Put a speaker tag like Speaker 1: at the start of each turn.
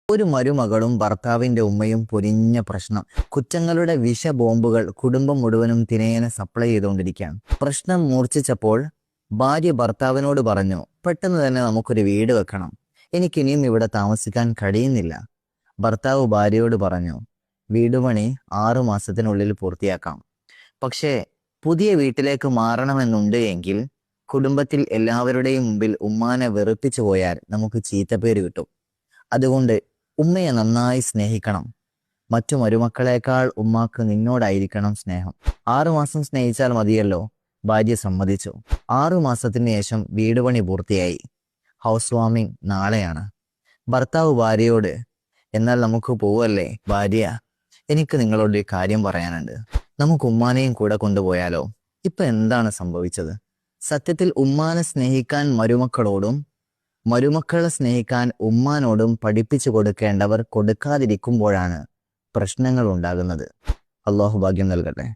Speaker 1: ഒരു മരുമകളും ഭർത്താവിന്റെ ഉമ്മയും പൊരിഞ്ഞ പ്രശ്നം. കുറ്റങ്ങളുടെ വിഷബോംബുകൾ കുടുംബം മുഴുവനും തിനേനെ സപ്ലൈ ചെയ്തുകൊണ്ടിരിക്കുകയാണ്. പ്രശ്നം മൂർച്ഛിച്ചപ്പോൾ ഭാര്യ ഭർത്താവിനോട് പറഞ്ഞു, പെട്ടെന്ന് തന്നെ നമുക്കൊരു വീട് വെക്കണം, എനിക്കിനിയും ഇവിടെ താമസിക്കാൻ കഴിയുന്നില്ല. ഭർത്താവ് ഭാര്യയോട് പറഞ്ഞു, വീട് പണി 6 മാസത്തിനുള്ളിൽ പൂർത്തിയാക്കാം. പക്ഷേ പുതിയ വീട്ടിലേക്ക് മാറണമെന്നുണ്ട് എങ്കിൽ കുടുംബത്തിൽ എല്ലാവരുടെയും മുമ്പിൽ ഉമ്മാനെ വെറുപ്പിച്ചു പോയാൽ നമുക്ക് ചീത്തപ്പേര് കിട്ടും. അതുകൊണ്ട് ഉമ്മയെ നന്നായി സ്നേഹിക്കണം. മറ്റു മരുമക്കളെക്കാൾ ഉമ്മാക്ക് നിന്നോടായിരിക്കണം സ്നേഹം. 6 മാസം സ്നേഹിച്ചാൽ മതിയല്ലോ. ഭാര്യ സമ്മതിച്ചു. 6 മാസത്തിന് ശേഷം വീട് പണി പൂർത്തിയായി. ഹൗസ് വാമിംഗ് നാളെയാണ്. ഭർത്താവ് ഭാര്യയോട്, എന്നാൽ നമുക്ക് പോവല്ലേ? ഭാര്യ, എനിക്ക് നിങ്ങളോട് ഒരു കാര്യം പറയാനുണ്ട്. നമുക്ക് ഉമ്മാനെയും കൂടെ കൊണ്ടുപോയാലോ? ഇപ്പൊ എന്താണ് സംഭവിച്ചത്? സത്യത്തിൽ ഉമ്മാനെ സ്നേഹിക്കാൻ മരുമക്കളോടും മരുമക്കളെ സ്നേഹിക്കാൻ ഉമ്മാനോടും പഠിപ്പിച്ചു കൊടുക്കേണ്ടവർ കൊടുക്കാതിരിക്കുമ്പോഴാണ് പ്രശ്നങ്ങൾ ഉണ്ടാകുന്നത്. അള്ളാഹു ഭാഗ്യം നൽകട്ടെ.